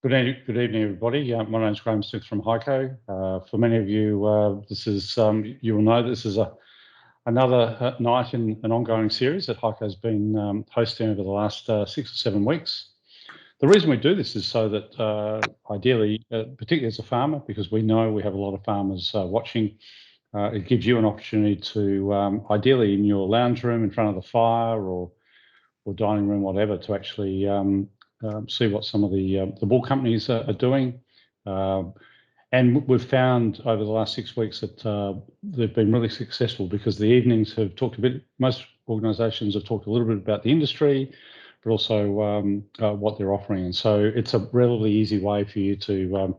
Good evening, everybody. My name is Graham Smith from Hico. For many of you, this is you will know this is another night in an ongoing series that Hico has been hosting over the last 6 or 7 weeks. The reason we do this is so that ideally, particularly as a farmer, because we know we have a lot of farmers watching, it gives you an opportunity to ideally in your lounge room in front of the fire or dining room, whatever, to actually see what some of the bull companies are doing. And we've found over the last 6 weeks that they've been really successful because the evenings have talked a bit, most organisations have talked a little bit about the industry, but also what they're offering. And so it's a relatively easy way for you to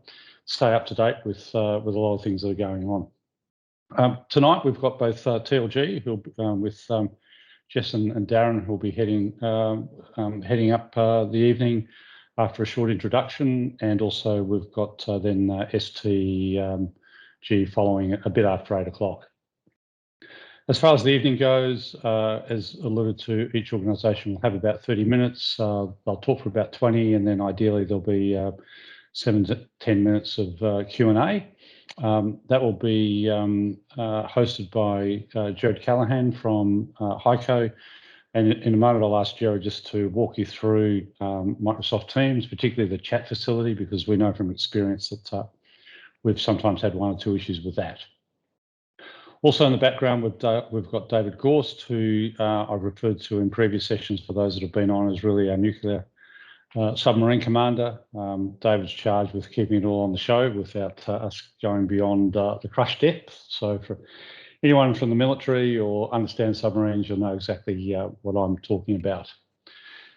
stay up to date with a lot of things that are going on. Tonight we've got both TLG, who'll with Jess and Darren, who'll be heading up the evening after a short introduction, and also we've got then STG following a bit after 8 o'clock. As far as the evening goes, as alluded to, each organisation will have about 30 minutes. They'll talk for about 20, and then ideally there'll be 7 to 10 minutes of Q&A. That will be hosted by Jared Callahan from Hico. And in a moment, I'll ask Jared just to walk you through Microsoft Teams, particularly the chat facility, because we know from experience that we've sometimes had 1 or 2 issues with that. Also in the background, we've got David Gorst, who I've referred to in previous sessions for those that have been on as really our nuclear submarine commander. David's charged with keeping it all on the show without us going beyond the crush depth. So for anyone from the military or understands submarines, you'll know exactly what I'm talking about.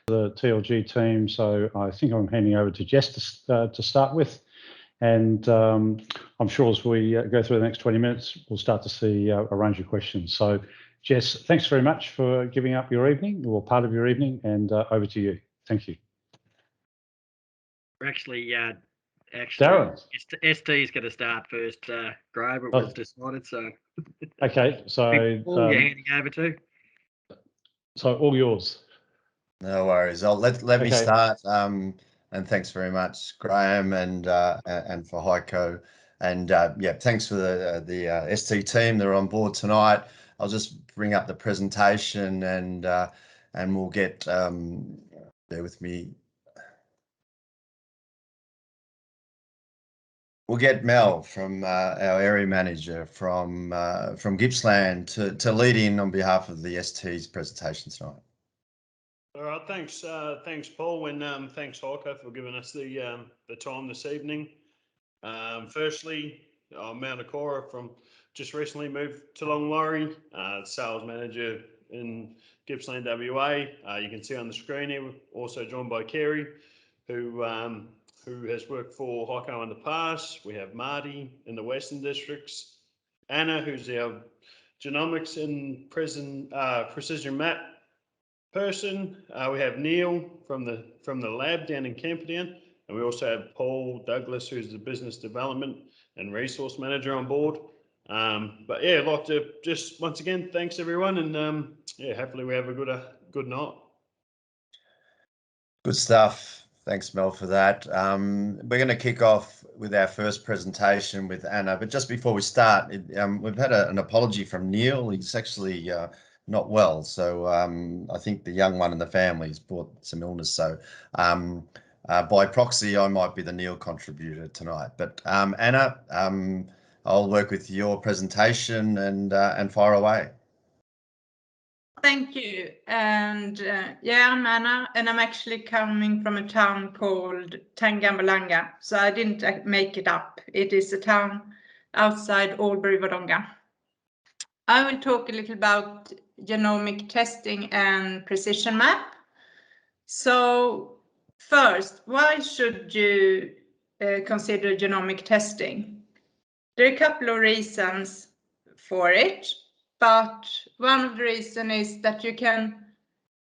The TLG team, so I think I'm handing over to Jess to start with. And I'm sure as we go through the next 20 minutes, we'll start to see a range of questions. So Jess, thanks very much for giving up your evening, or part of your evening, and over to you. Thank you. We're actually Darren. ST's going to start first, Graham, it was decided, so. Okay, so. You're handing over to. So all yours. No worries. Let me start. And thanks very much, Graham, and for Hico. And yeah, thanks for the ST team that are on board tonight. I'll just bring up the presentation and we'll get, bear with me. We'll get Mel from our area manager from Gippsland to lead in on behalf of the ST's presentation tonight. All right, thanks Paul, and thanks Hico for giving us the time this evening. Firstly, I'm Mount Akora from just recently moved to Longlorry, sales manager in Gippsland, WA. You can see on the screen here, we're also joined by Kerry, who has worked for Hico in the past. We have Marty in the Western Districts, Anna, who's our Genomics and precision map person. We have Neil from the lab down in Camperdown, and we also have Paul Douglas, who's the business development and resource manager on board. But yeah, I'd like to just once again thanks everyone, and yeah, hopefully we have a good night. Good stuff. Thanks, Mel, for that. We're going to kick off with our first presentation with Anna, but just before we start, we've had an apology from Neil. He's actually not well, so I think the young one in the family has brought some illness. So by proxy, I might be the Neil contributor tonight. But Anna, I'll work with your presentation and fire away. Thank you. And yeah, I'm Anna, and I'm actually coming from a town called Tangambalanga. So I didn't make it up. It is a town outside Albury, Wodonga. I will talk a little about genomic testing and precision map. So first, why should you consider genomic testing? There are a couple of reasons for it. But one of the reasons is that you can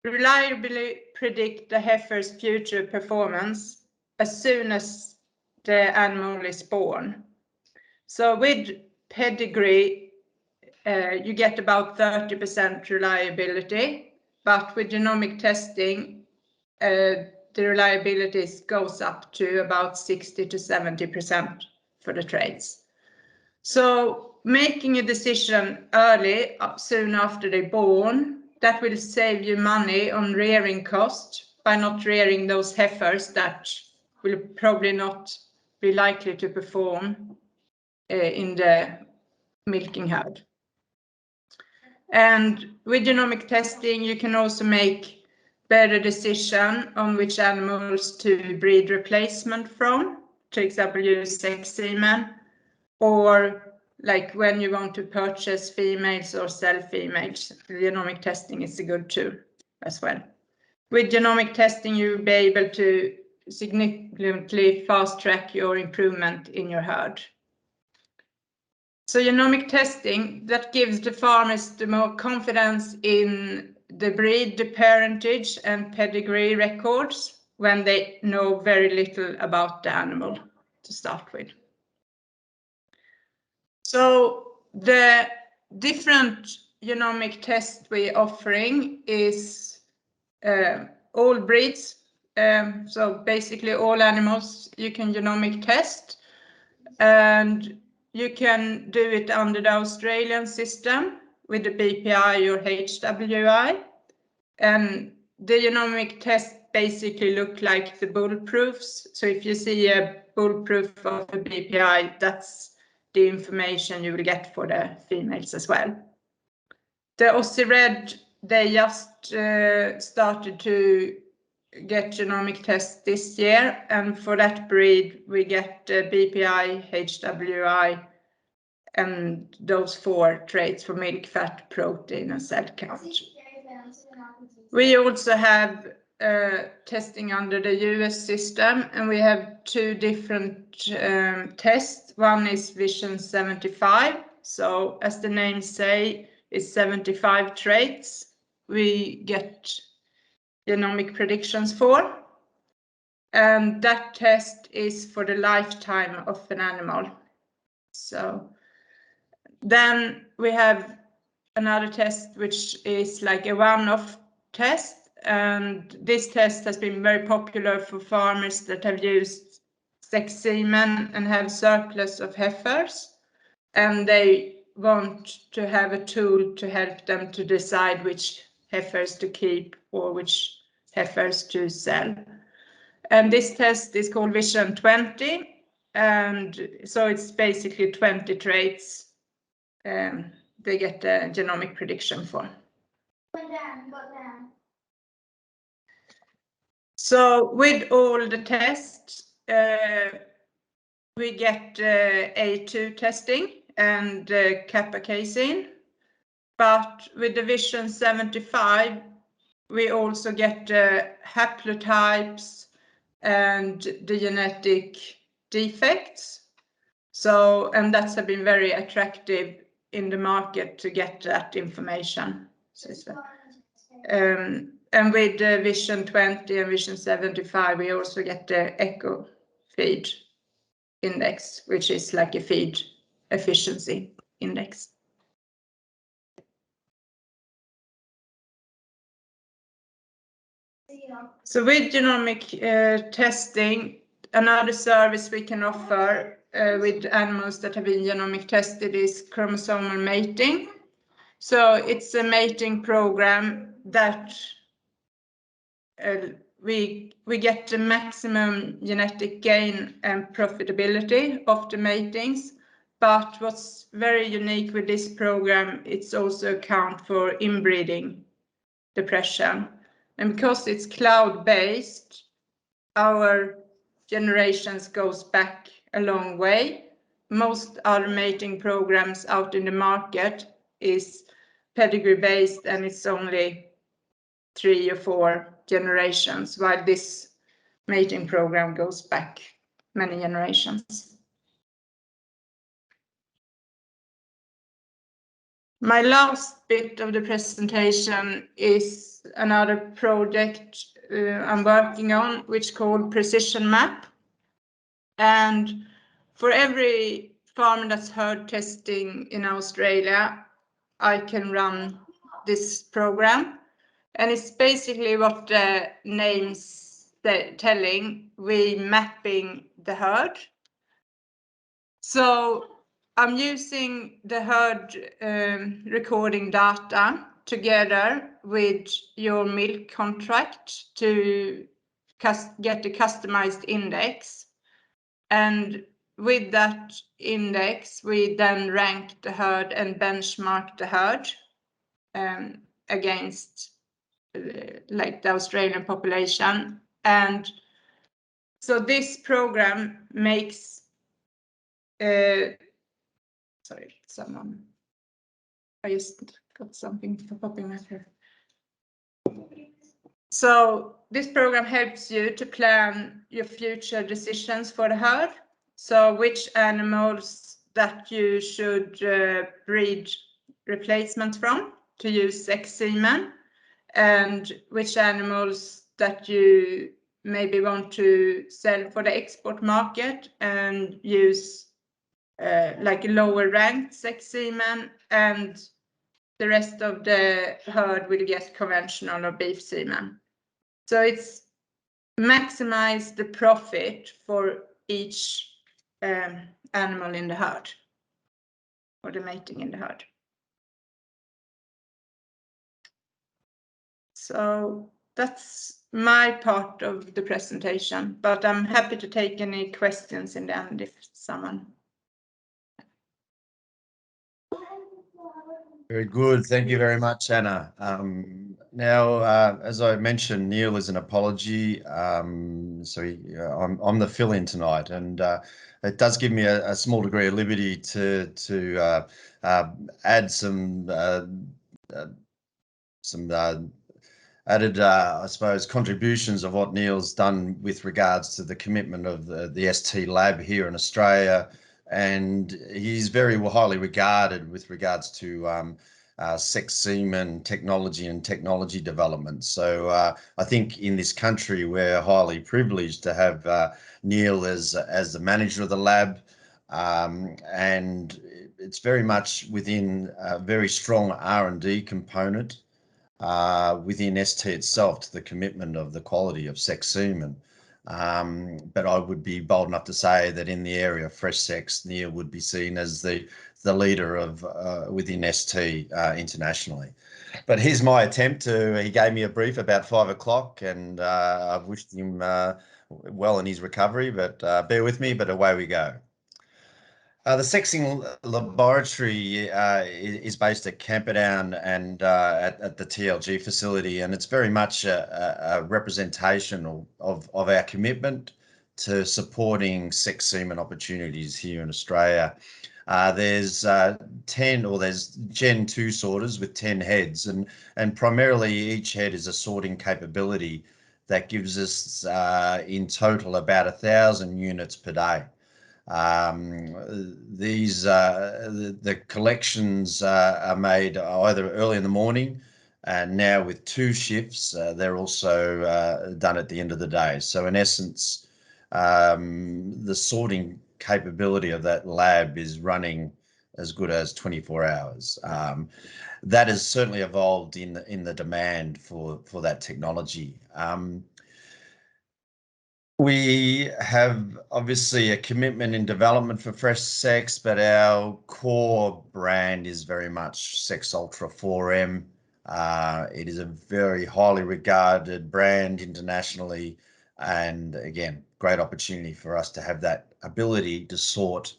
reliably predict the heifer's future performance as soon as the animal is born. So with pedigree, you get about 30% reliability, but with genomic testing, the reliability goes up to about 60 to 70% for the traits. So making a decision early, soon after they're born, that will save you money on rearing cost by not rearing those heifers that will probably not be likely to perform in the milking herd. And with genomic testing, you can also make better decision on which animals to breed replacement from. For example, use sex semen, or like when you want to purchase females or sell females, genomic testing is a good tool as well. With genomic testing, you'll be able to significantly fast track your improvement in your herd. So genomic testing, that gives the farmers the more confidence in the breed, the parentage and pedigree records when they know very little about the animal to start with. So the different genomic tests we're offering is all breeds. So basically all animals you can genomic test, and you can do it under the Australian system with the BPI or HWI. And the genomic test basically look like the bullproofs. So if you see a bullproof of a BPI, that's the information you will get for the females as well. The Aussie Red, they just started to get genomic tests this year, and for that breed we get BPI, HWI, and those 4 traits for milk, fat, protein, and cell count. We also have testing under the US system, and we have 2 different tests. One is Vision 75. So as the name say, it's 75 traits we get genomic predictions for. And that test is for the lifetime of an animal. So then we have another test which is like a one-off test, and this test has been very popular for farmers that have used sex semen and have surplus of heifers, and they want to have a tool to help them to decide which heifers to keep or which heifers to sell. And this test is called Vision 20, and so it's basically 20 traits they get a genomic prediction for. So with all the tests, we get A2 testing and kappa casein, but with the Vision 75, we also get haplotypes and the genetic defects. So, and that's have been very attractive in the market to get that information. And with the Vision 20 and Vision 75, we also get the eco feed index, which is like a feed efficiency index. So with genomic testing, another service we can offer with animals that have been genomic tested is chromosomal mating. So it's a mating program that we get the maximum genetic gain and profitability of the matings. But what's very unique with this program, it's also account for inbreeding depression. And because it's cloud-based, our generations goes back a long way. Most other mating programs out in the market is pedigree-based, and it's only 3 or 4 generations, while this mating program goes back many generations. My last bit of the presentation is another project I'm working on, which is called Precision Map. And for every farm that's herd testing in Australia, I can run this program. And it's basically what the names telling, we mapping the herd. So I'm using the herd recording data together with your milk contract to get a customized index. And with that index, we then rank the herd and benchmark the herd against like the Australian population. And so this program makes, sorry, someone, I just got something popping up here. So this program helps you to plan your future decisions for the herd. So which animals that you should breed replacement from to use sex semen, and which animals that you maybe want to sell for the export market and use like a lower ranked sex semen, and the rest of the herd will get conventional or beef semen. So it's maximize the profit for each animal in the herd, or the mating in the herd. So that's my part of the presentation, but I'm happy to take any questions in the end if someone. Very good. Thank you very much, Anna. Now, as I mentioned, Neil is an apology. So I'm the fill-in tonight, and it does give me a small degree of liberty to add some added, I suppose, contributions of what Neil's done with regards to the commitment of the ST lab here in Australia. And he's very highly regarded with regards to sex semen technology and technology development. So I think in this country, we're highly privileged to have Neil as the manager of the lab. And it's very much within a very strong R&D component within ST itself to the commitment of the quality of sex semen. But I would be bold enough to say that in the area of fresh sex, Neil would be seen as the leader of within ST internationally. But here's my attempt to, he gave me a brief about 5 o'clock, and I've wished him well in his recovery, but bear with me, but away we go. The sexing laboratory is based at Camperdown and at the TLG facility, and it's very much a representation of our commitment to supporting sex semen opportunities here in Australia. There's 10, or there's Gen 2 sorters with 10 heads, and primarily each head is a sorting capability that gives us in total about 1,000 units per day. The collections are made either early in the morning, and now with 2 shifts, they're also done at the end of the day. So in essence, the sorting capability of that lab is running as good as 24 hours. That has certainly evolved in the demand for that technology. We have obviously a commitment in development for fresh sex, but our core brand is very much Sex Ultra 4M. It is a very highly regarded brand internationally, and again, great opportunity for us to have that ability to sort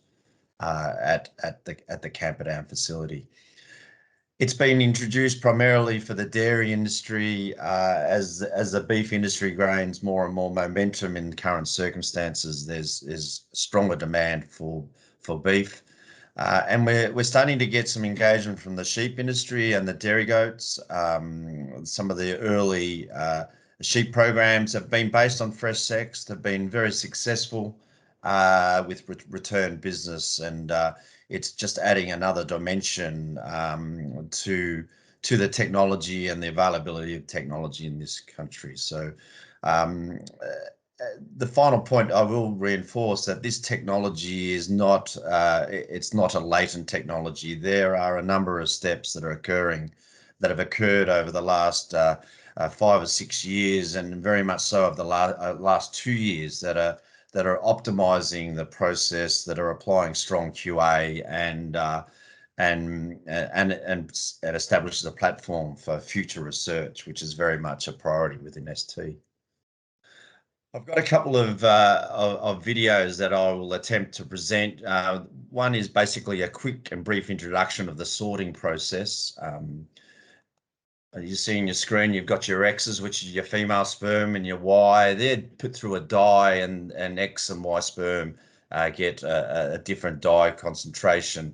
at the Camperdown facility. It's been introduced primarily for the dairy industry as the beef industry gains more and more momentum in current circumstances. There's stronger demand for beef, and we're starting to get some engagement from the sheep industry and the dairy goats. Some of the early sheep programs have been based on fresh sex, have been very successful with return business, and it's just adding another dimension to the technology and the availability of technology in this country. So the final point I will reinforce that this technology is not, it's not a latent technology. There are a number of steps that are occurring, that have occurred over the last 5 or 6 years, and very much so of the last 2 years that are optimizing the process, that are applying strong QA and establishes a platform for future research, which is very much a priority within ST. I've got a couple of videos that I will attempt to present. One is basically a quick and brief introduction of the sorting process. You see on your screen, you've got your X's, which is your female sperm, and your Y. They're put through a dye, and X and Y sperm get a different dye concentration.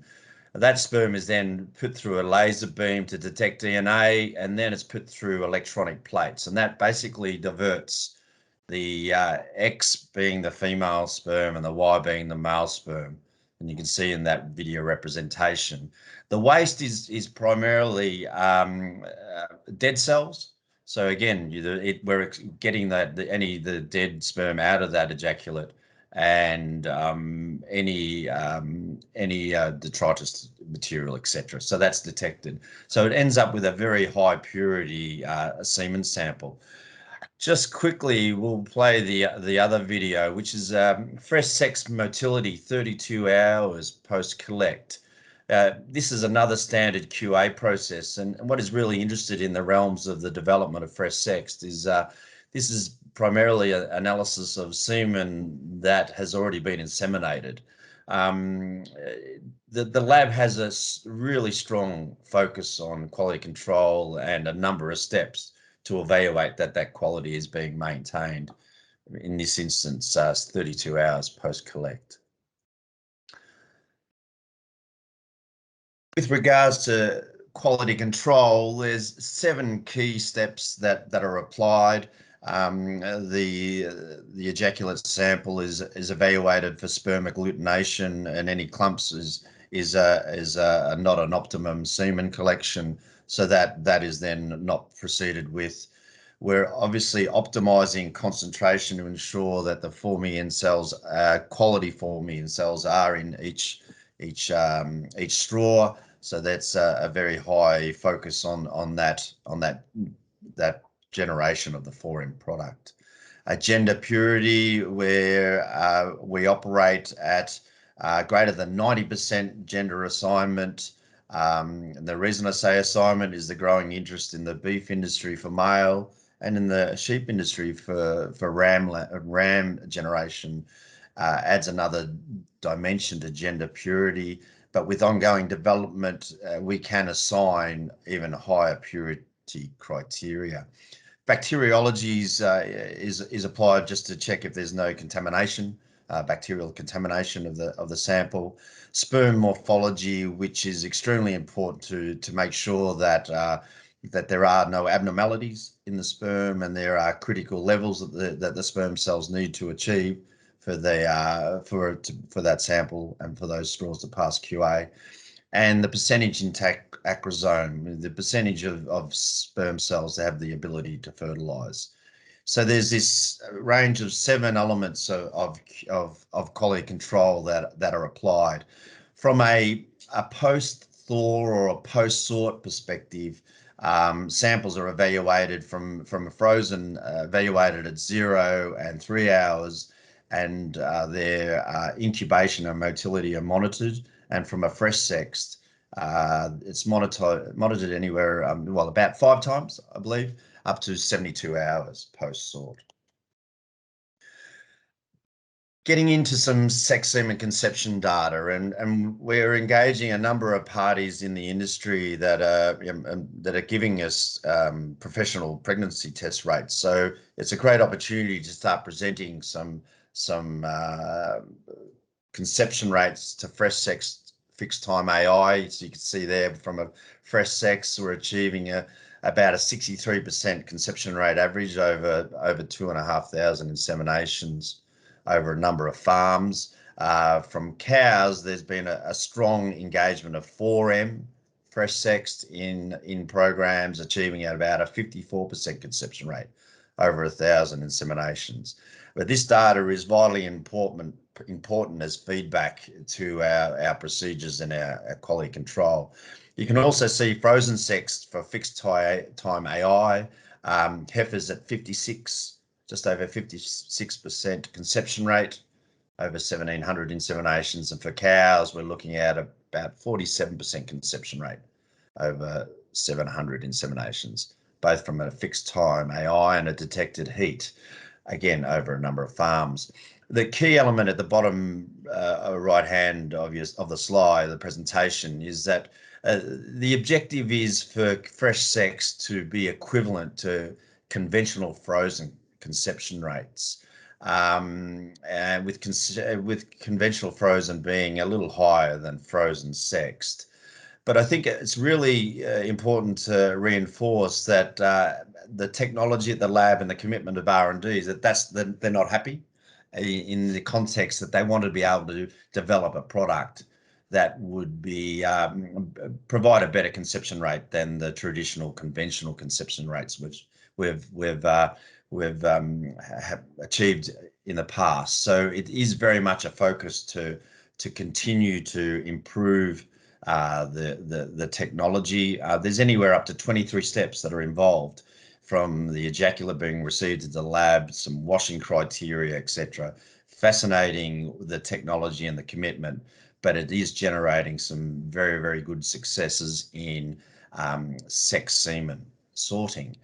That sperm is then put through a laser beam to detect DNA, and then it's put through electronic plates, and that basically diverts the X being the female sperm and the Y being the male sperm. And you can see in that video representation, the waste is primarily dead cells. So again, we're getting the dead sperm out of that ejaculate, and any detritus material, etc. So that's detected. So it ends up with a very high purity semen sample. Just quickly, we'll play the other video, which is fresh sex motility 32 hours post-collect. This is another standard QA process, and what is really interested in the realms of the development of fresh sex is this is primarily an analysis of semen that has already been inseminated. The lab has a really strong focus on quality control and a number of steps to evaluate that quality is being maintained. In this instance, 32 hours post-collect. With regards to quality control, there's 7 key steps that are applied. The ejaculate sample is evaluated for sperm agglutination, and any clumps is not an optimum semen collection, so that is then not proceeded with. We're obviously optimizing concentration to ensure that the forming cells, quality forming cells, are in each straw. So that's a very high focus on that generation of the 4M product. Gender purity, where we operate at greater than 90% gender assignment. And the reason I say assignment is the growing interest in the beef industry for male and in the sheep industry for ram generation adds another dimension to gender purity. But with ongoing development, we can assign even higher purity criteria. Bacteriology is applied just to check if there's no contamination, bacterial contamination of the sample. Sperm morphology, which is extremely important to make sure that there are no abnormalities in the sperm, and there are critical levels that the sperm cells need to achieve for that sample and for those straws to pass QA. And the percentage intact acrosome, the percentage of sperm cells that have the ability to fertilize. So there's this range of 7 elements of quality control that are applied. From a post-thaw or a post-sort perspective, samples are evaluated from a frozen, evaluated at 0 and 3 hours, and their incubation and motility are monitored. And from a fresh sex, it's monitored anywhere, about 5 times, I believe, up to 72 hours post-sort. Getting into some sex semen conception data, and we're engaging a number of parties in the industry that are giving us professional pregnancy test rates. So it's a great opportunity to start presenting some conception rates to fresh sex fixed time AI. So you can see there from a fresh sex, we're achieving about a 63% conception rate average over 2,500 inseminations over a number of farms. From cows, there's been a strong engagement of 4M fresh sexed in programs, achieving at about a 54% conception rate over 1,000 inseminations. But this data is vitally important as feedback to our procedures and our quality control. You can also see frozen sex for fixed time AI Heifers at 56, just over 56% conception rate, over 1,700 inseminations. And for cows, we're looking at about 47% conception rate, over 700 inseminations, both from a fixed time AI and a detected heat, again, over a number of farms. The key element at the bottom right hand of the slide, the presentation, is that the objective is for fresh sex to be equivalent to conventional frozen conception rates, and with conventional frozen being a little higher than frozen sexed. But I think it's really important to reinforce that the technology at the lab and the commitment of R&D is that they're not happy in the context that they want to be able to develop a product that would be provide a better conception rate than the traditional conventional conception rates which we've have achieved in the past. So it is very much a focus to continue to improve the technology. There's anywhere up to 23 steps that are involved, from the ejaculate being received into the lab, some washing criteria, etc. Fascinating, the technology and the commitment, but it is generating some very, very good successes in sex semen sorting.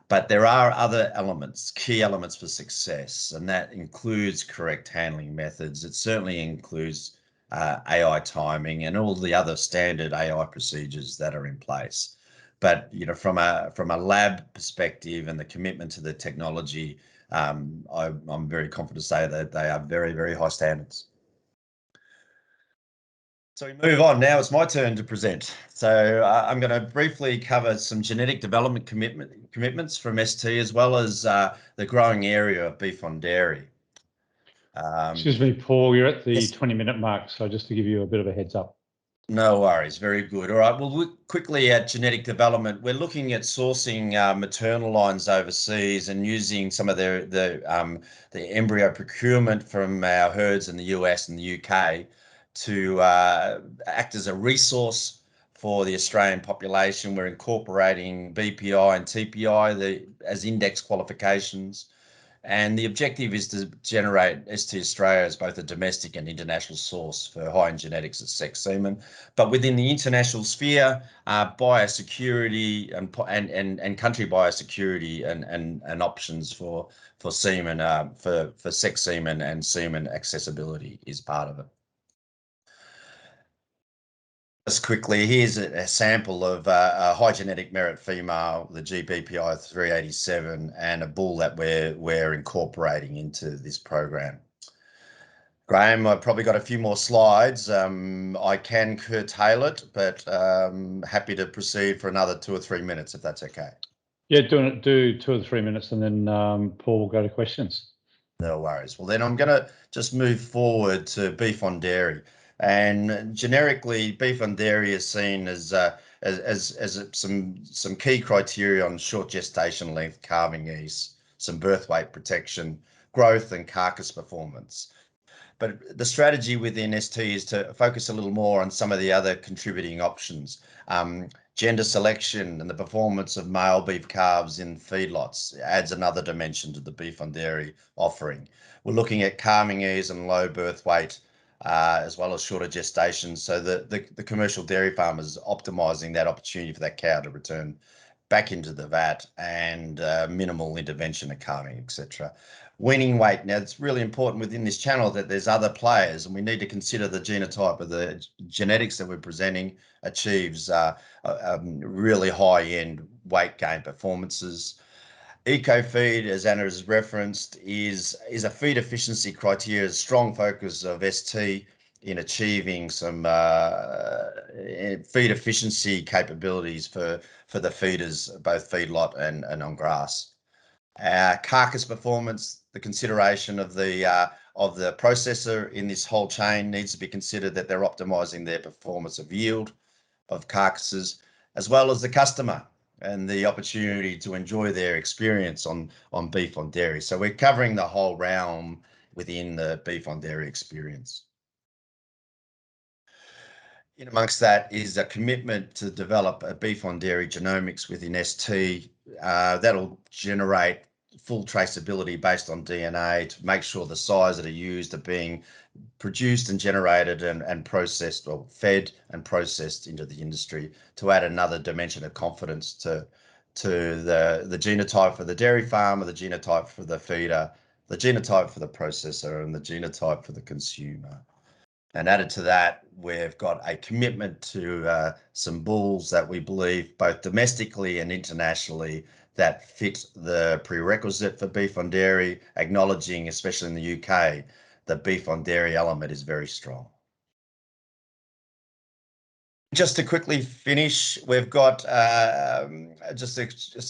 But there are other elements, key elements for success, and that includes correct handling methods. It certainly includes AI timing and all the other standard AI procedures that are in place. But from a lab perspective and the commitment to the technology, I'm very confident to say that they are very, very high standards. So we move on. Now it's my turn to present. So I'm going to briefly cover some genetic development commitments from ST, as well as the growing area of beef on dairy. Excuse me, Paul, you're at the yes. 20-minute mark, so just to give you a bit of a heads up. No worries, very good. All right, well, look quickly at genetic development. We're looking at sourcing maternal lines overseas and using some of the embryo procurement from our herds in the US and the UK to act as a resource for the Australian population. We're incorporating BPI and TPI as index qualifications. And the objective is to generate ST Australia as both a domestic and international source for high-end genetics of sex semen. But within the international sphere, biosecurity and country biosecurity and options for semen, for sex semen and semen accessibility is part of it. Just quickly, here's a sample of a high genetic merit female, the GBPI 387, and a bull that we're incorporating into this program. Graham, I've probably got a few more slides. I can curtail it, but happy to proceed for another 2 or 3 minutes if that's okay. Yeah, do 2 or 3 minutes, and then Paul will go to questions. No worries. Well, then I'm going to just move forward to beef on dairy. And generically, beef on dairy is seen as some key criteria on short gestation length, calving ease, some birth weight protection, growth and carcass performance. But the strategy within ST is to focus a little more on some of the other contributing options. Gender selection and the performance of male beef calves in feedlots adds another dimension to the beef on dairy offering. We're looking at calving ease and low birth weight, as well as shorter gestation, so that the commercial dairy farmer is optimizing that opportunity for that cow to return back into the vat, and minimal intervention of calving, etc. Weaning weight. Now, it's really important within this channel that there's other players, and we need to consider the genotype of the genetics that we're presenting achieves really high-end weight gain performances. Eco feed, as Anna has referenced, is a feed efficiency criteria, a strong focus of ST in achieving some feed efficiency capabilities for the feeders, both feedlot and on grass. Carcass performance, the consideration of the processor in this whole chain needs to be considered, that they're optimizing their performance of yield of carcasses, as well as the customer and the opportunity to enjoy their experience on beef on dairy. So we're covering the whole realm within the beef on dairy experience. In amongst that is a commitment to develop a beef on dairy genomics within ST that'll generate full traceability based on DNA to make sure the size that are used are being produced and generated and processed, or fed and processed into the industry, to add another dimension of confidence to the genotype for the dairy farmer, the genotype for the feeder, the genotype for the processor, and the genotype for the consumer. And added to that, we've got a commitment to some bulls that we believe both domestically and internationally that fit the prerequisite for beef on dairy, acknowledging, especially in the UK, the beef on dairy element is very strong. Just to quickly finish, we've got just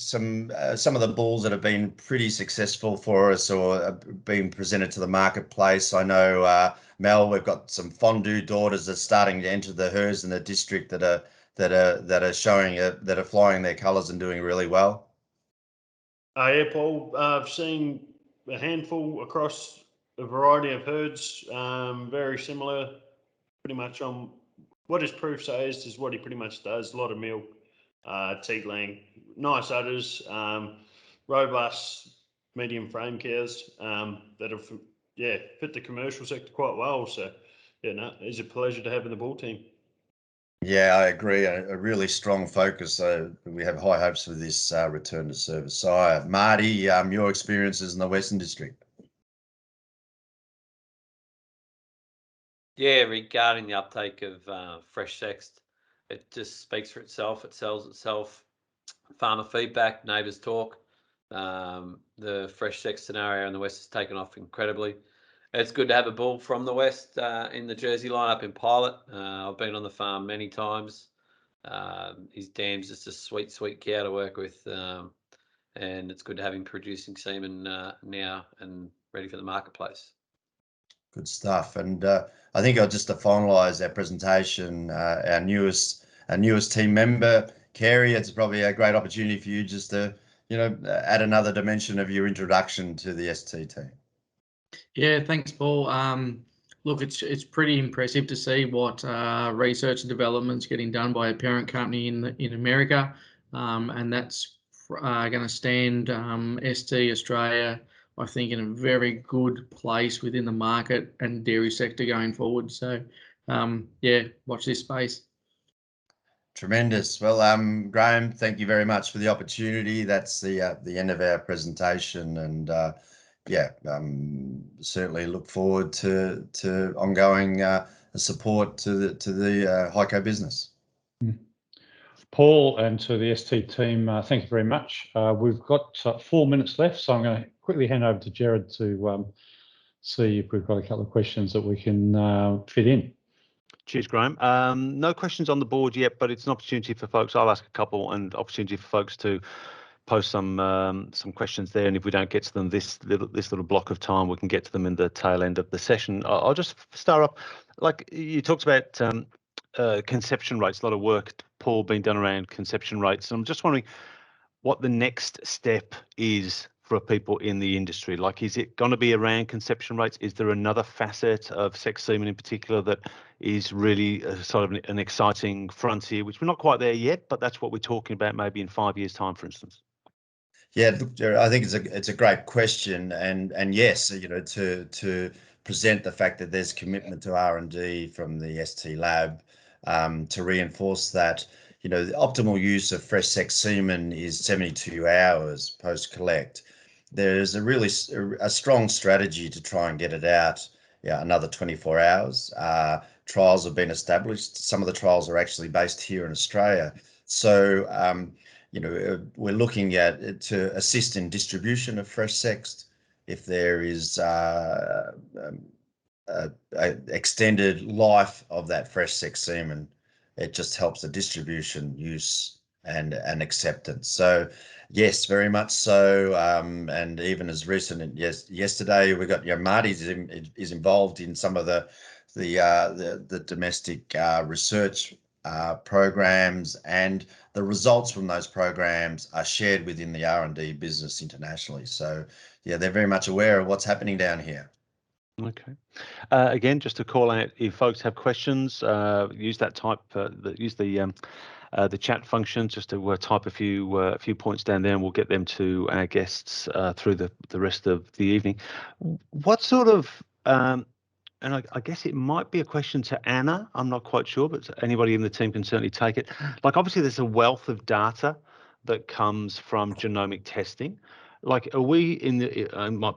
some of the bulls that have been pretty successful for us or being presented to the marketplace. I know, Mel, we've got some fondue daughters that are starting to enter the herds in the district that are showing that are flying their colours and doing really well. Yeah, Paul, I've seen a handful across a variety of herds, very similar, pretty much on what his proof says is what he pretty much does. A lot of milk, teatling, nice udders, robust medium frame cows that have, fit the commercial sector quite well. So, no, it's a pleasure to have in the bull team. Yeah, I agree. A really strong focus. So we have high hopes for this return to service. So, Marty, your experiences in the Western District. Yeah, regarding the uptake of fresh sexed, it just speaks for itself. It sells itself. Farmer feedback, neighbours talk. The fresh sex scenario in the West has taken off incredibly. It's good to have a bull from the West in the Jersey lineup in pilot. I've been on the farm many times. His dam's just a sweet, sweet cow to work with. And it's good to have him producing semen now and ready for the marketplace. Good stuff. And I think just to finalise our presentation, our newest team member, Carey, it's probably a great opportunity for you just to, add another dimension of your introduction to the ST team. Yeah, thanks, Paul. Look, it's pretty impressive to see what research and development's getting done by a parent company in America, and that's going to stand ST Australia, I think, in a very good place within the market and dairy sector going forward. So, watch this space. Tremendous. Well, Graham, thank you very much for the opportunity. That's the end of our presentation, and certainly look forward to ongoing support to the Hico business. Paul, and to the ST team, thank you very much. We've got 4 minutes left, so I'm going to quickly hand over to Jared to see if we've got a couple of questions that we can fit in. Cheers, Graham. No questions on the board yet, but it's an opportunity for folks. I'll ask a couple, and opportunity for folks to post some questions there. And if we don't get to them this little block of time, we can get to them in the tail end of the session. I'll just start up. Like you talked about conception rates, a lot of work, Paul, being done around conception rates. And I'm just wondering what the next step is for people in the industry. Like, is it going to be around conception rates? Is there another facet of sex semen in particular that is really sort of an exciting frontier, which we're not quite there yet, but that's what we're talking about maybe in 5 years' time, for instance? Yeah, look, Jared, I think it's a great question, and yes, to present the fact that there's commitment to R&D from the ST lab to reinforce that. The optimal use of fresh sex semen is 72 hours post collect. There's a strong strategy to try and get it out another 24 hours. Trials have been established. Some of the trials are actually based here in Australia. So, we're looking at it to assist in distribution of fresh sexed. If there is extended life of that fresh sex semen, it just helps the distribution, use, and acceptance. So, yes, very much so. And even as recent as yesterday, we got Marty is involved in some of the domestic research programs, and the results from those programs are shared within the R&D business internationally. So, they're very much aware of what's happening down here. Okay. Again, just to call out, if folks have questions, use that type. Use the chat function just to type a few points down there, and we'll get them to our guests through the rest of the evening. What sort of and I guess it might be a question to Anna. I'm not quite sure, but anybody in the team can certainly take it. Like, obviously, there's a wealth of data that comes from genomic testing. Like, are we in the?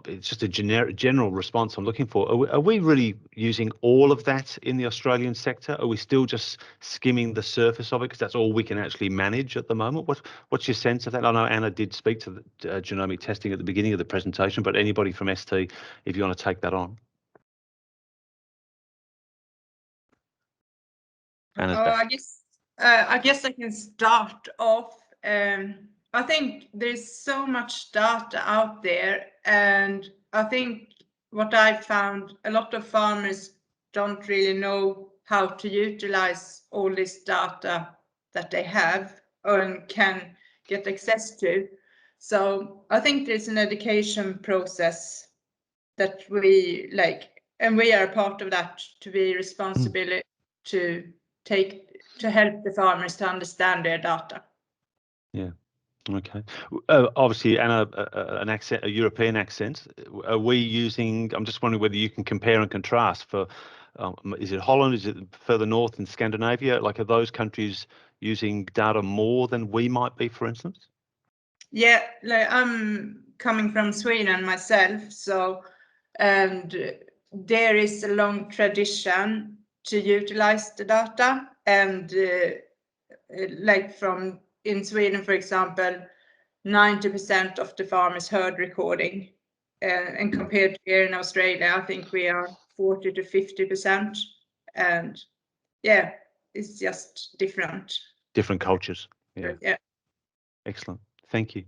It's just a general response I'm looking for. Are we really using all of that in the Australian sector? Are we still just skimming the surface of it because that's all we can actually manage at the moment? What's your sense of that? I know Anna did speak to the genomic testing at the beginning of the presentation, but anybody from ST, if you want to take that on. I guess I can start off. I think there's so much data out there, and I think what I found, a lot of farmers don't really know how to utilize all this data that they have and can get access to. So I think there's an education process that we like, and we are part of that, to be responsible to help the farmers to understand their data. Yeah. Okay. Obviously, Anna, a European accent. Are we using? I'm just wondering whether you can compare and contrast. For is it Holland? Is it further north in Scandinavia? Like, are those countries using data more than we might be, for instance? Yeah, like I'm coming from Sweden myself, so and there is a long tradition to utilize the data, and like from in Sweden, for example, 90% of the farmers herd recording, and compared to here in Australia, I think we are 40 to 50%, and yeah, it's just different. Different cultures. Yeah. Yeah. Excellent. Thank you.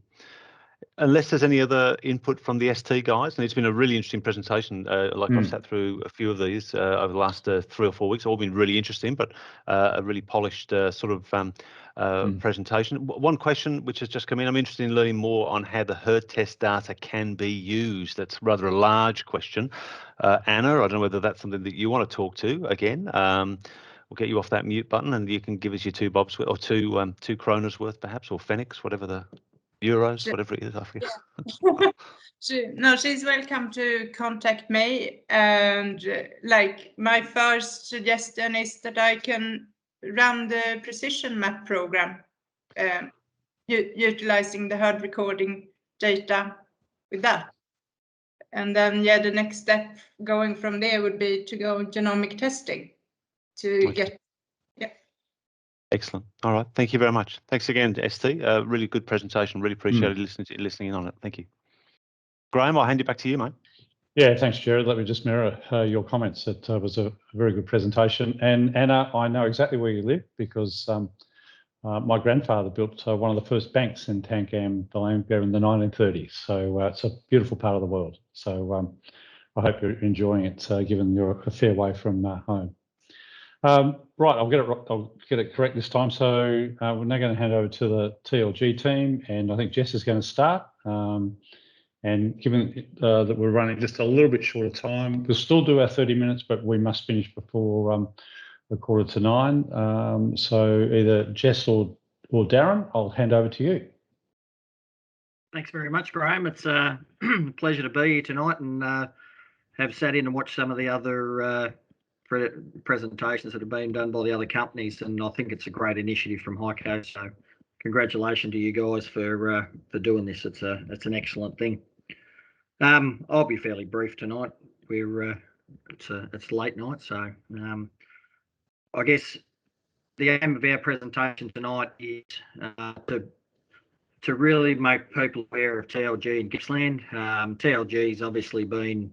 Unless there's any other input from the ST guys, and it's been a really interesting presentation. I've sat through a few of these over the last 3 or 4 weeks. All been really interesting, but a really polished sort of presentation. One question which has just come in, I'm interested in learning more on how the herd test data can be used. That's rather a large question. Anna, I don't know whether that's something that you want to talk to again. We'll get you off that mute button, and you can give us your 2 bobs or two kronas worth, perhaps, or Phoenix, whatever the euros, whatever it is. I forget. Yeah. She's welcome to contact me, and like my first suggestion is that I can run the precision map program, utilizing the herd recording data with that. And then, yeah, the next step going from there would be to go genomic testing to get. Yeah. Excellent. All right. Thank you very much. Thanks again, ST. Really good presentation. Really appreciated listening in on it. Thank you. Graham, I'll hand you back to you, mate. Yeah, thanks, Jared. Let me just mirror your comments. It was a very good presentation. And Anna, I know exactly where you live because my grandfather built one of the first banks in Tangambulanga in the 1930s. So it's a beautiful part of the world. So I hope you're enjoying it, given you're a fair way from home. Right, I'll get it correct this time. So we're now going to hand over to the TLG team, and I think Jess is going to start. And given that we're running just a little bit short of time, we'll still do our 30 minutes, but we must finish before the 8:45. So either Jess or Darren, I'll hand over to you. Thanks very much, Graham. It's a pleasure to be here tonight and have sat in and watched some of the other presentations that have been done by the other companies, and I think it's a great initiative from Hico. So, congratulations to you guys for doing this. It's an excellent thing. I'll be fairly brief tonight. It's late night, so I guess the aim of our presentation tonight is to really make people aware of TLG in Gippsland. TLG has obviously been,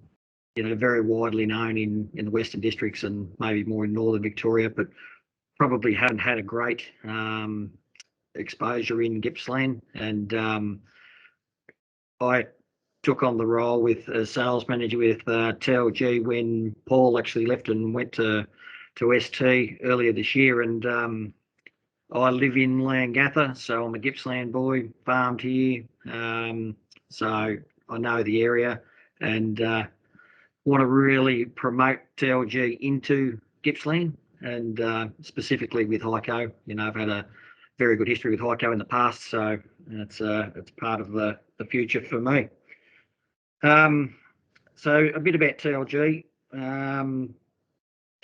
very widely known in the Western Districts and maybe more in Northern Victoria, but probably haven't had a great exposure in Gippsland. And I took on the role with a sales manager with TLG when Paul actually left and went to ST earlier this year. And I live in Langatha, so I'm a Gippsland boy, farmed here. So I know the area. And want to really promote TLG into Gippsland, and specifically with Hico. You know, I've had a very good history with Hico in the past, so it's part of the future for me. So a bit about TLG.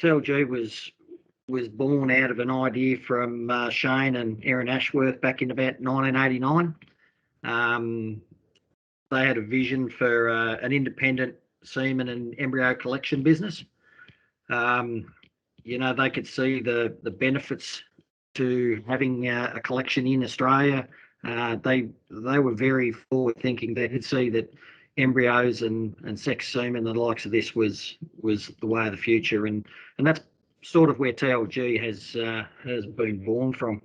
TLG was born out of an idea from Shane and Erin Ashworth back in about 1989. They had a vision for an independent semen and embryo collection business. You know, they could see the benefits to having a collection in Australia. They were very forward thinking. They could see that embryos and sex semen and the likes of this was the way of the future, and that's sort of where TLG has been born from.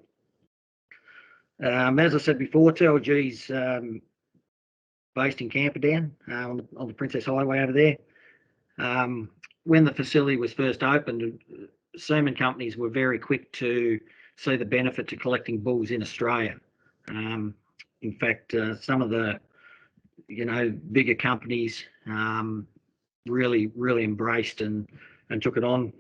As I said before, TLG's based in Camperdown on the Princess Highway over there. When the facility was first opened, semen companies were very quick to see the benefit to collecting bulls in Australia. In fact, some of the bigger companies really embraced and took it on.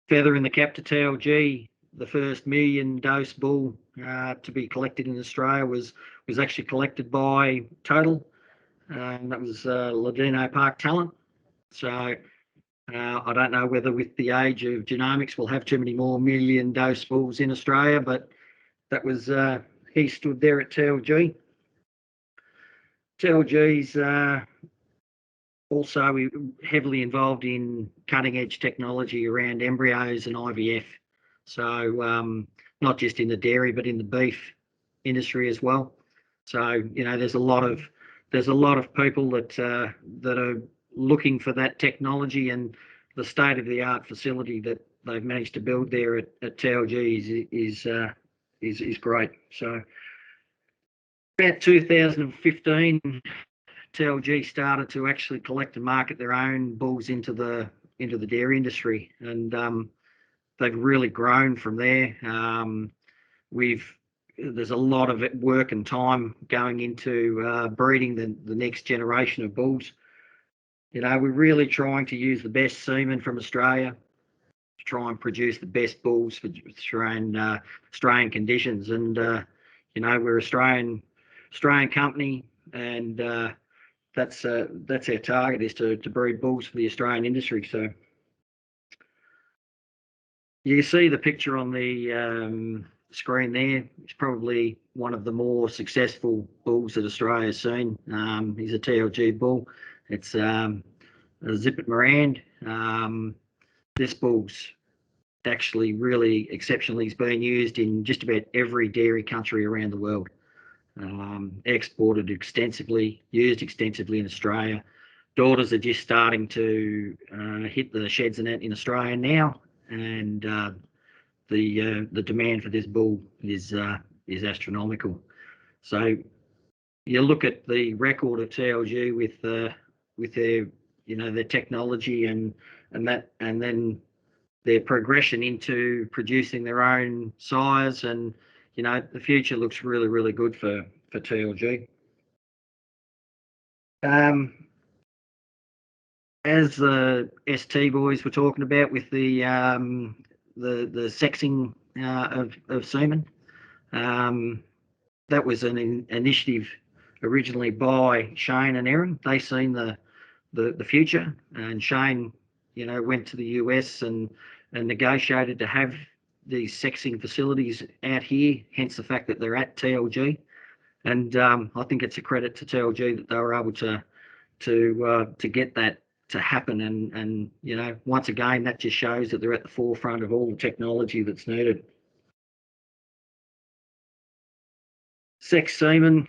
Feather in the cap to TLG, the first 1 million dose bull to be collected in Australia was actually collected by Total. That was Ladino Park Talent. So I don't know whether with the age of genomics we'll have too many more 1 million dose bulls in Australia, but that was he stood there at TLG. TLG's also heavily involved in cutting edge technology around embryos and IVF. So not just in the dairy, but in the beef industry as well. So there's a lot of people that are looking for that technology, and the state of the art facility that they've managed to build there at TLG is great. So about 2015, TLG started to actually collect and market their own bulls into the dairy industry, and they've really grown from there. There's a lot of work and time going into breeding the next generation of bulls. We're really trying to use the best semen from Australia to try and produce the best bulls for Australian conditions, and we're Australian company, and that's our target, is to breed bulls for the Australian industry. So you see the picture on the screen there. It's probably one of the more successful bulls that Australia's seen. He's a TLG bull. It's a Zippet Morand. This bull's actually really exceptionally is being used in just about every dairy country around the world. Exported extensively, used extensively in Australia. Daughters are just starting to hit the sheds and that in Australia now, and the demand for this bull is astronomical. So you look at the record of TLG with their their technology and then their progression into producing their own sires, and the future looks really good for TLG. As the ST boys were talking about with the sexing of semen, that was an initiative originally by Shane and Erin. They seen the future, and Shane went to the US and negotiated to have these sexing facilities out here, hence the fact that they're at TLG. And I think it's a credit to TLG that they were able to get that to happen, and once again that just shows that they're at the forefront of all the technology that's needed. Sex semen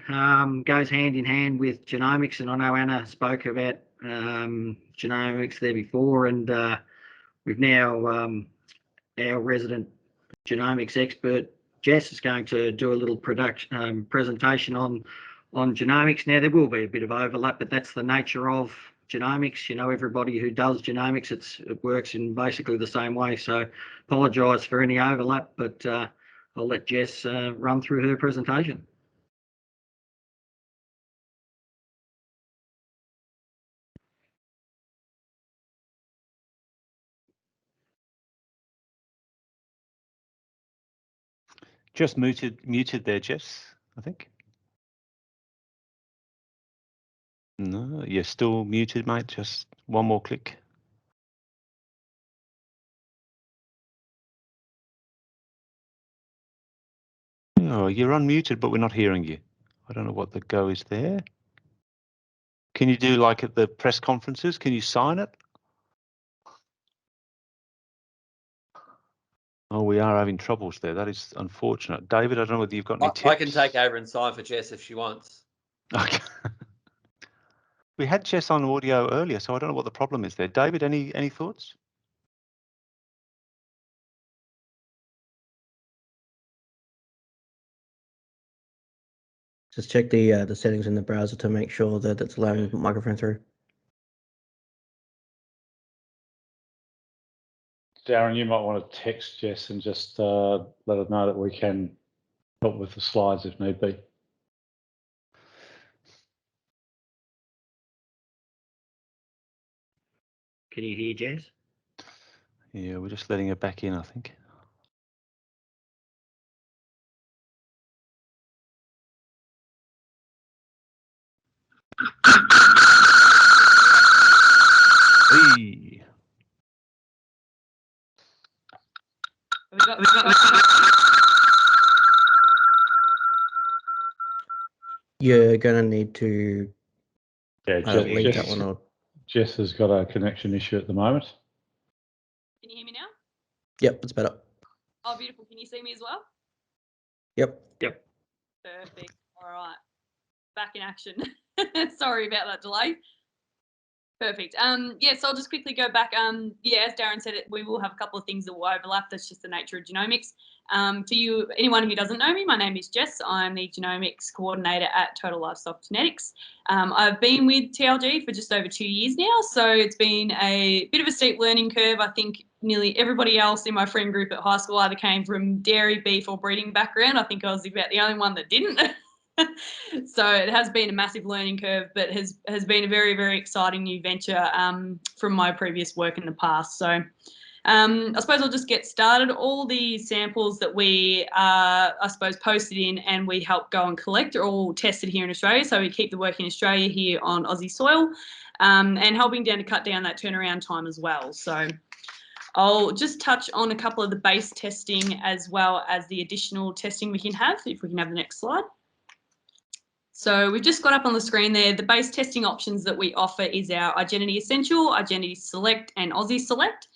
goes hand in hand with genomics, and I know Anna spoke about genomics there before, and we've now our resident genomics expert Jess is going to do a little presentation on genomics. Now there will be a bit of overlap, but that's the nature of genomics. Everybody who does genomics, it works in basically the same way. So apologise for any overlap, but I'll let Jess run through her presentation. Just muted there, Jess, I think. No, you're still muted, mate. Just one more click. Oh, you're unmuted, but we're not hearing you. I don't know what the go is there. Can you do like at the press conferences? Can you sign it? Oh, we are having troubles there. That is unfortunate. David, I don't know whether you've got any tips. I can take over and sign for Jess if she wants. Okay. We had Jess on audio earlier, so I don't know what the problem is there. David, any thoughts? Just check the settings in the browser to make sure that it's allowing microphone through. Darren, you might want to text Jess and just let her know that we can help with the slides if need be. Can you hear Jess? Yeah, we're just letting her back in, I think. Hey. You're gonna need to Yeah, leave that one on. Jess has got a connection issue at the moment. Can you hear me now? Yep, it's better. Oh, beautiful. Can you see me as well? Yep. Yep. Perfect. All right. Back in action. Sorry about that delay. Perfect. Yeah, so I'll just quickly go back. Yeah, as Darren said, we will have a couple of things that will overlap. That's just the nature of genomics. For you, anyone who doesn't know me, my name is Jess. I'm the genomics coordinator at Total Livestock Genetics. I've been with TLG for just over 2 years now, so it's been a bit of a steep learning curve. I think nearly everybody else in my friend group at high school either came from dairy, beef or breeding background. I think I was about the only one that didn't. So it has been a massive learning curve, but has been a very, very exciting new venture from my previous work in the past. So I suppose I'll just get started. All the samples that we, I suppose, posted in and we help go and collect are all tested here in Australia. So we keep the work in Australia here on Aussie soil and helping to cut down that turnaround time as well. So I'll just touch on a couple of the base testing as well as the additional testing we can have, if we can have the next slide. So we've just got up on the screen there, the base testing options that we offer is our Identity Essential, Identity Select and Aussie Select.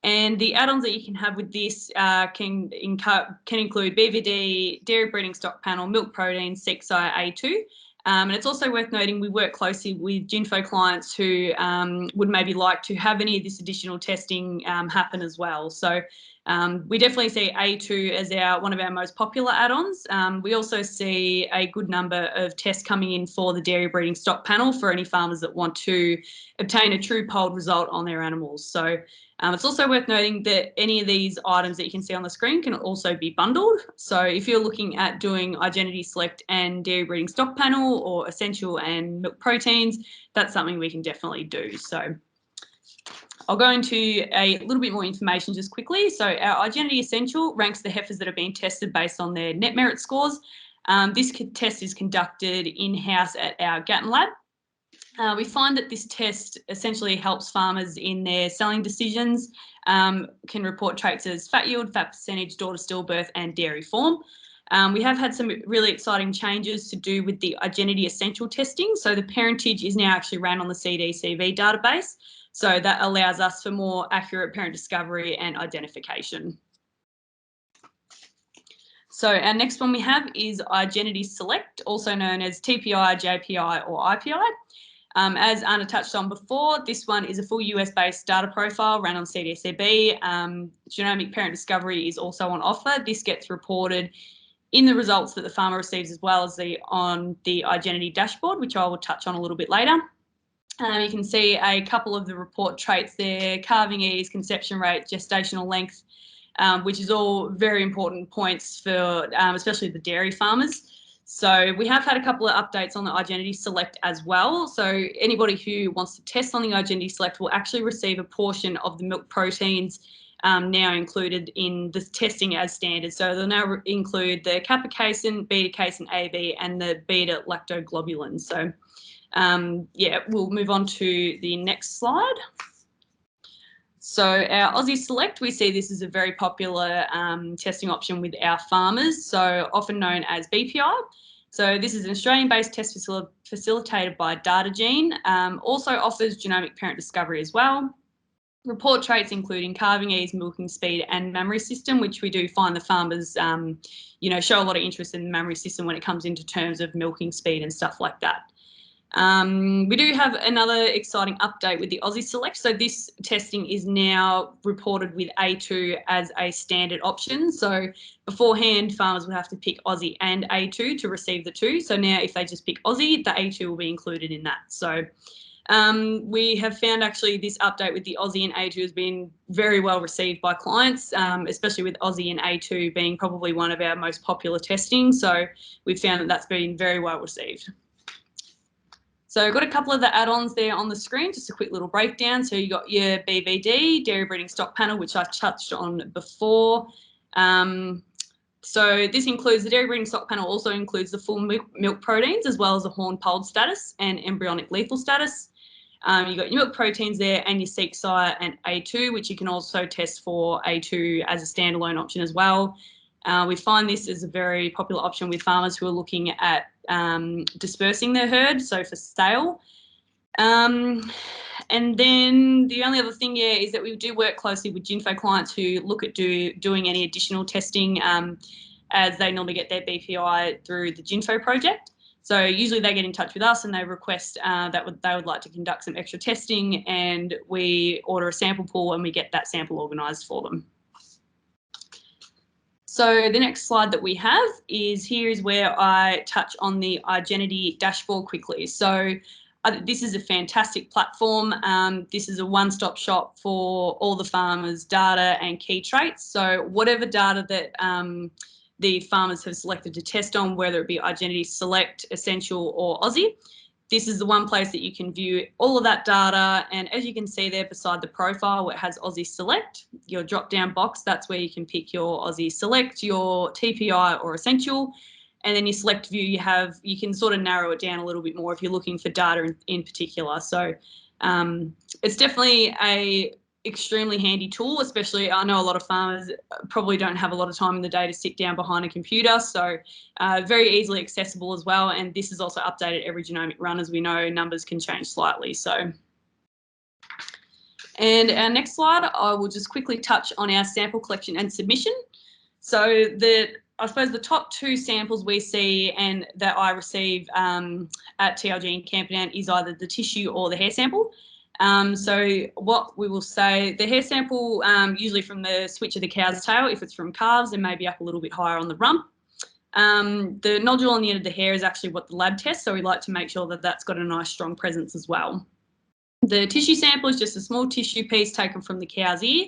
And the add-ons that you can have with this can include BVD, dairy breeding stock panel, milk protein, Sexi A2. And it's also worth noting we work closely with Ginfo clients who would maybe like to have any of this additional testing happen as well. So we definitely see A2 as one of our most popular add-ons. We also see a good number of tests coming in for the dairy breeding stock panel for any farmers that want to obtain a true polled result on their animals. So it's also worth noting that any of these items that you can see on the screen can also be bundled. So if you're looking at doing Identity Select and dairy breeding stock panel or essential and milk proteins, that's something we can definitely do. So I'll go into a little bit more information just quickly. So our Identity Essential ranks the heifers that have been tested based on their net merit scores. This test is conducted in-house at our Gatton lab. We find that this test essentially helps farmers in their selling decisions, can report traits as fat yield, fat percentage, daughter stillbirth and dairy form. We have had some really exciting changes to do with the Identity Essential testing. So the parentage is now actually ran on the CDCV database. So that allows us for more accurate parent discovery and identification. So our next one we have is Identity Select, also known as TPI, JPI or IPI. As Anna touched on before, this one is a full US-based data profile run on CDCB. Genomic parent discovery is also on offer. This gets reported in the results that the farmer receives as well as on the Identity dashboard, which I will touch on a little bit later. You can see a couple of the report traits there, calving ease, conception rate, gestational length, which is all very important points for especially the dairy farmers. So we have had a couple of updates on the Identity Select as well. So anybody who wants to test on the Identity Select will actually receive a portion of the milk proteins now included in the testing as standard. So they'll now include the kappa casein, beta casein AB, and the beta lactoglobulin. So yeah, we'll move on to the next slide. So our Aussie Select, we see this is a very popular testing option with our farmers, so often known as BPI. So this is an Australian-based test facilitated by DataGene, also offers genomic parent discovery as well. Report traits including calving ease, milking speed, and mammary system, which we do find the farmers, you know, show a lot of interest in the mammary system when it comes into terms of milking speed and stuff like that. We do have another exciting update with the Aussie Select. So this testing is now reported with A2 as a standard option. So beforehand, farmers would have to pick Aussie and A2 to receive the two. So now if they just pick Aussie, the A2 will be included in that. So we have found actually this update with the Aussie and A2 has been very well received by clients, especially with Aussie and A2 being probably one of our most popular testing. So we've found that that's been very well received. So I've got a couple of the add-ons there on the screen, just a quick little breakdown. So you got your BBD, dairy breeding stock panel, which I touched on before. So this includes the dairy breeding stock panel, also includes the full milk proteins, as well as the horn polled status and embryonic lethal status. You've got your milk proteins there and your seq sire and A2, which you can also test for A2 as a standalone option as well. We find this is a very popular option with farmers who are looking at dispersing their herd, so for sale. And then the only other thing, yeah, is that we do work closely with Ginfo clients who look at doing any additional testing as they normally get their BPI through the Ginfo project. So usually they get in touch with us and they request that they would like to conduct some extra testing, and we order a sample pool and we get that sample organised for them. So the next slide that we have is here is where I touch on the iGenity dashboard quickly. So this is a fantastic platform. This is a one-stop shop for all the farmers' data and key traits. So whatever data that the farmers have selected to test on, whether it be iGenity Select, Essential or Aussie, this is the one place that you can view all of that data. And as you can see there beside the profile where it has Aussie Select, your drop-down box, that's where you can pick your Aussie Select, your TPI or Essential. And then your Select view, you can sort of narrow it down a little bit more if you're looking for data in particular. So it's definitely a extremely handy tool, especially I know a lot of farmers probably don't have a lot of time in the day to sit down behind a computer, so very easily accessible as well. And this is also updated every genomic run, as we know numbers can change slightly. So, and our next slide, I will just quickly touch on our sample collection and submission. So I suppose the top two samples we see and that I receive at TLG in Camperdown is either the tissue or the hair sample. So what we will say, the hair sample, usually from the switch of the cow's tail, if it's from calves, and maybe up a little bit higher on the rump. The nodule on the end of the hair is actually what the lab tests, so we like to make sure that that's got a nice strong presence as well. The tissue sample is just a small tissue piece taken from the cow's ear.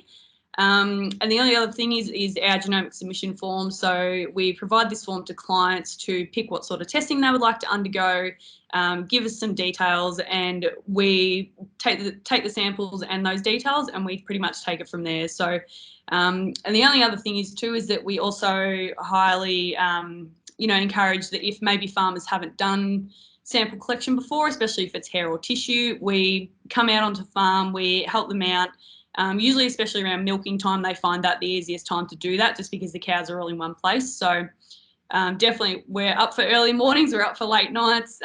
And the only other thing is our genomic submission form. So we provide this form to clients to pick what sort of testing they would like to undergo, give us some details, and we take the samples and those details, and we pretty much take it from there. So, and the only other thing is that we also highly, encourage that if maybe farmers haven't done sample collection before, especially if it's hair or tissue, we come out onto farm, we help them out. Usually, especially around milking time, they find that the easiest time to do that, just because the cows are all in one place. So definitely we're up for early mornings, we're up for late nights.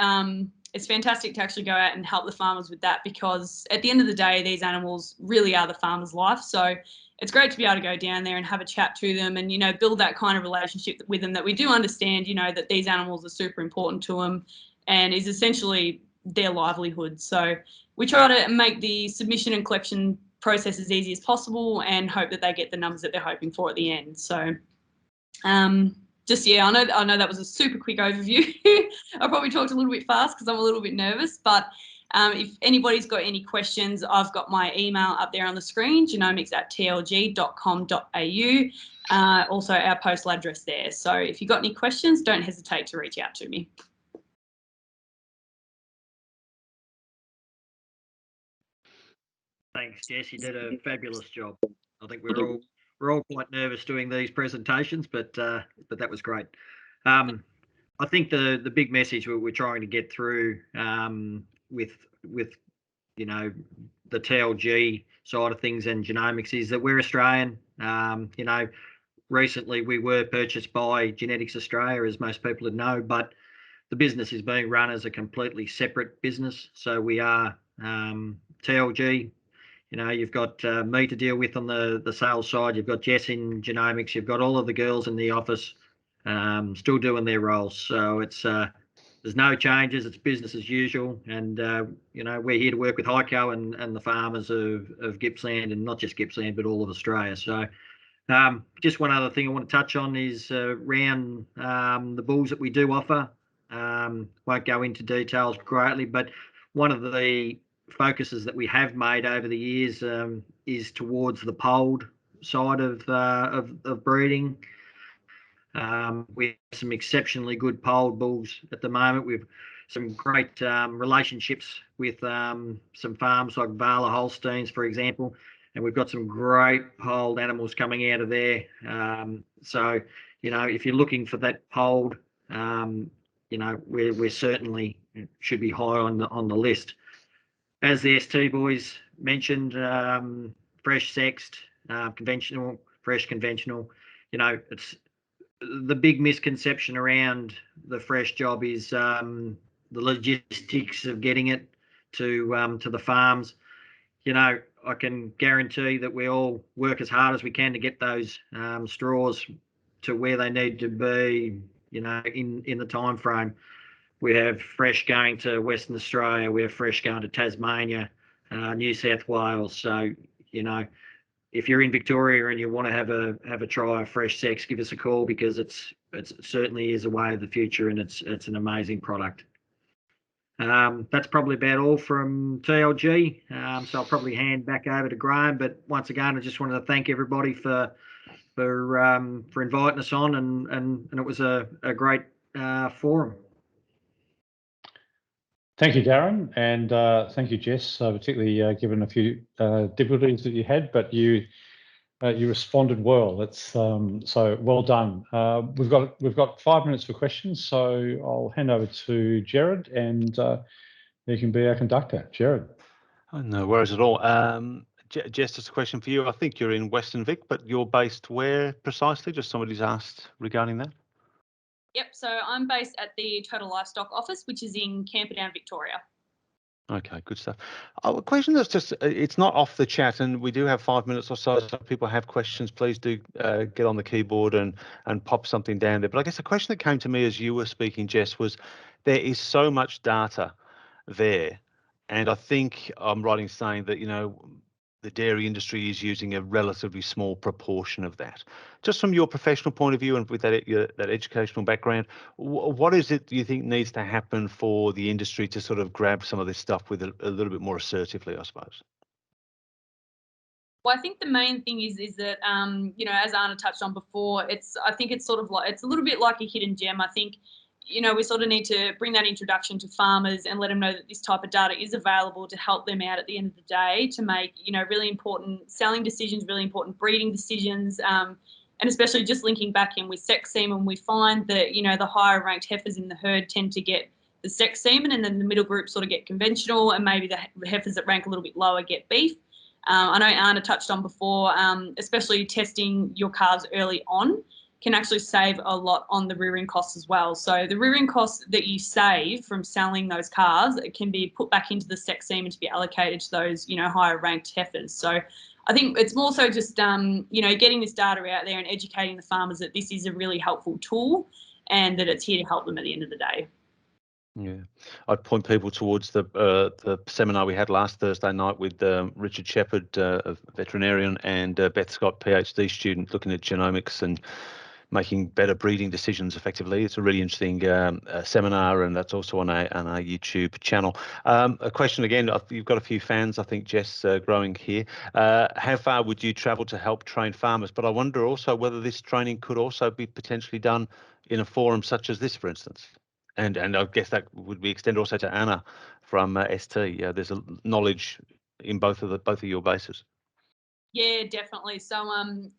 It's fantastic to actually go out and help the farmers with that, because at the end of the day, these animals really are the farmer's life. So it's great to be able to go down there and have a chat to them and, build that kind of relationship with them, that we do understand, that these animals are super important to them and is essentially their livelihood. So we try to make the submission and collection process as easy as possible and hope that they get the numbers that they're hoping for at the end. So I know that was a super quick overview. I probably talked a little bit fast because I'm a little bit nervous, but if anybody's got any questions, I've got my email up there on the screen, genomics@tlg.com.au, also our postal address there. So if you've got any questions, don't hesitate to reach out to me. Thanks, Jess. You did a fabulous job. I think we're all quite nervous doing these presentations, but that was great. I think the big message we're trying to get through with you know, the TLG side of things and genomics is that we're Australian. You know, recently we were purchased by Genetics Australia, as most people would know, but the business is being run as a completely separate business. So we are TLG. You know, you've got me to deal with on the sales side. You've got Jess in genomics. You've got all of the girls in the office still doing their roles. So it's there's no changes. It's business as usual. And you know, we're here to work with Hico and the farmers of Gippsland, and not just Gippsland, but all of Australia. So just one other thing I want to touch on is around the bulls that we do offer. Won't go into details greatly, but one of the focuses that we have made over the years is towards the polled side of breeding. We have some exceptionally good polled bulls at the moment. We've some great relationships with some farms like Vala Holsteins, for example, and we've got some great polled animals coming out of there. So, you know, if you're looking for that polled, you know, we're certainly should be high on the list. As the ST boys mentioned, fresh sexed, conventional, fresh conventional. You know, it's the big misconception around the fresh job is the logistics of getting it to the farms. You know, I can guarantee that we all work as hard as we can to get those straws to where they need to be, you know, in the time frame. We have fresh going to Western Australia. We have fresh going to Tasmania, New South Wales. So, you know, if you're in Victoria and you want to have a try of fresh sex, give us a call, because it certainly is a way of the future, and it's an amazing product. That's probably about all from TLG. So I'll probably hand back over to Graham. But once again, I just wanted to thank everybody for inviting us on, and it was a great forum. Thank you, Darren, and thank you, Jess, particularly given a few difficulties that you had, but you responded well. It's so well done. We've got 5 minutes for questions, so I'll hand over to Jared, and you can be our conductor, Jared. Oh, no worries at all. Jess, just a question for you. I think you're in Western Vic, but you're based where precisely? Just somebody's asked regarding that. Yep, so I'm based at the Total Livestock office, which is in Camperdown, Victoria. Okay, good stuff. A question that's just, it's not off the chat, and we do have 5 minutes or so. So if people have questions, please do get on the keyboard and pop something down there. But I guess a question that came to me as you were speaking, Jess, was there is so much data there. And I think I'm right in saying that, you know, the dairy industry is using a relatively small proportion of that. Just from your professional point of view and with that educational background, what is it you think needs to happen for the industry to sort of grab some of this stuff with a little bit more assertively, I suppose? Well, I think the main thing is that you know, as Anna touched on before, I think it's sort of like, it's a little bit like a hidden gem. I think, you know, we sort of need to bring that introduction to farmers and let them know that this type of data is available to help them out at the end of the day to make, you know, really important selling decisions, really important breeding decisions, and especially just linking back in with sex semen. We find that, you know, the higher ranked heifers in the herd tend to get the sex semen, and then the middle group sort of get conventional, and maybe the heifers that rank a little bit lower get beef. I know Anna touched on before, especially testing your calves early on can actually save a lot on the rearing costs as well. So the rearing costs that you save from selling those calves, it can be put back into the sex semen to be allocated to those, you know, higher ranked heifers. So I think it's more so just, you know, getting this data out there and educating the farmers that this is a really helpful tool and that it's here to help them at the end of the day. Yeah, I'd point people towards the seminar we had last Thursday night with Richard Shepherd, a veterinarian, and Beth Scott, PhD student, looking at genomics and making better breeding decisions effectively. It's a really interesting seminar, and that's also on our YouTube channel. A question again, you've got a few fans, I think, Jess, growing here. How far would you travel to help train farmers? But I wonder also whether this training could also be potentially done in a forum such as this, for instance. And I guess that would be extended also to Anna from ST. There's a knowledge in both of your bases. Yeah, definitely. So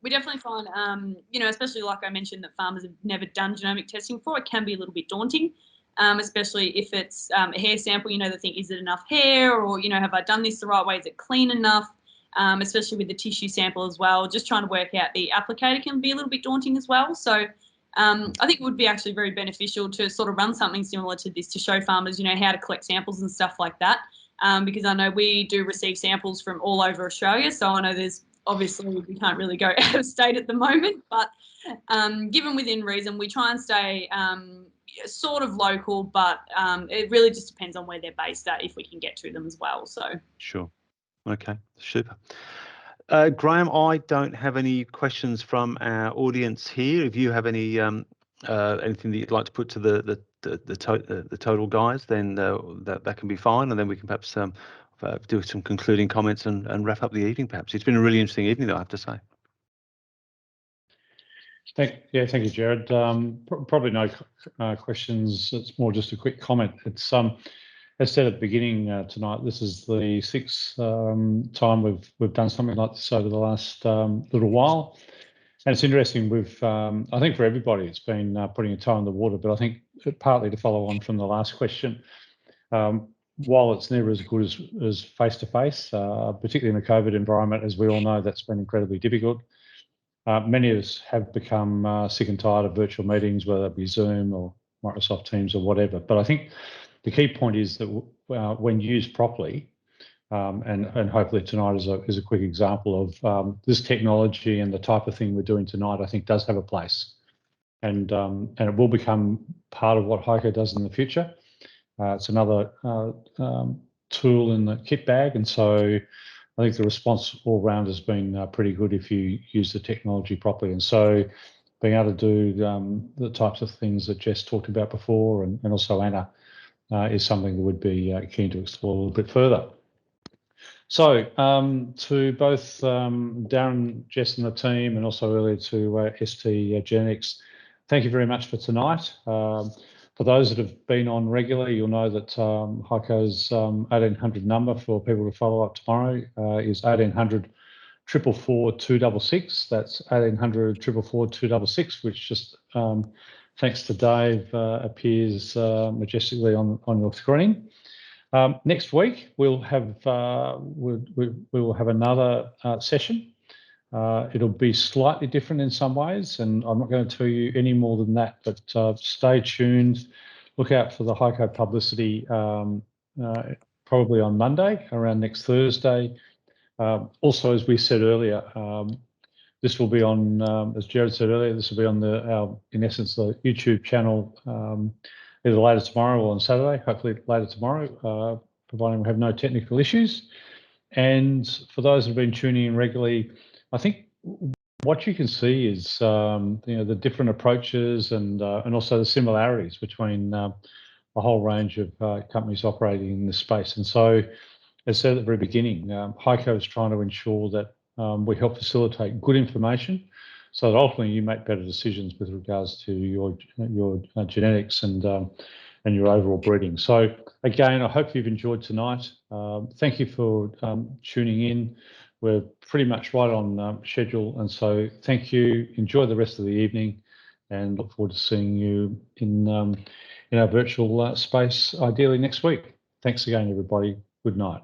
we definitely find, you know, especially like I mentioned, that farmers have never done genomic testing before. It can be a little bit daunting, especially if it's a hair sample. You know, they think, is it enough hair, or, you know, have I done this the right way? Is it clean enough? Especially with the tissue sample as well. Just trying to work out the applicator can be a little bit daunting as well. So I think it would be actually very beneficial to sort of run something similar to this to show farmers, you know, how to collect samples and stuff like that. Because I know we do receive samples from all over Australia. So I know there's obviously we can't really go out of state at the moment, but given within reason, we try and stay sort of local, but it really just depends on where they're based at if we can get to them as well. So Sure. Okay, super. Graham, I don't have any questions from our audience here. If you have any anything that you'd like to put to the total guys, then that can be fine, and then we can perhaps do some concluding comments and wrap up the evening. Perhaps it's been a really interesting evening, though, I have to say. Thank you, Jared. Probably no questions. It's more just a quick comment. It's as said at the beginning tonight, this is the sixth time we've done something like this over the last little while, and it's interesting. We've I think for everybody, it's been putting a toe in the water. But I think partly to follow on from the last question, while it's never as good as face to face, particularly in the COVID environment, as we all know, that's been incredibly difficult. Many of us have become sick and tired of virtual meetings, whether it be Zoom or Microsoft Teams or whatever. But I think the key point is that when used properly, and hopefully tonight is a quick example of this technology and the type of thing we're doing tonight, I think does have a place, and it will become part of what Hico does in the future. It's another tool in the kit bag, and so I think the response all round has been pretty good if you use the technology properly. And so being able to do the types of things that Jess talked about before, and also Anna, is something that would be keen to explore a little bit further. So to both Darren, Jess and the team, and also earlier to ST Genetics, thank you very much for tonight. For those that have been on regularly, you'll know that Hico's 1800 number for people to follow up tomorrow is 1800 444 266. That's 1800 444 266, which just thanks to Dave appears majestically on your screen. Next week we'll have we will have another session. It'll be slightly different in some ways, and I'm not going to tell you any more than that, but stay tuned. Look out for the Hico publicity probably on Monday, around next Thursday. Also, as we said earlier, this will be on, as Jared said earlier, this will be on our, in essence, the YouTube channel either later tomorrow or on Saturday, hopefully later tomorrow, providing we have no technical issues. And for those who have been tuning in regularly, I think what you can see is the different approaches and also the similarities between a whole range of companies operating in this space. And so, as said at the very beginning, Hico is trying to ensure that we help facilitate good information, so that ultimately you make better decisions with regards to your genetics and your overall breeding. So again, I hope you've enjoyed tonight. Thank you for tuning in. We're pretty much right on schedule, and so thank you. Enjoy the rest of the evening, and look forward to seeing you in our virtual space, ideally next week. Thanks again, everybody. Good night.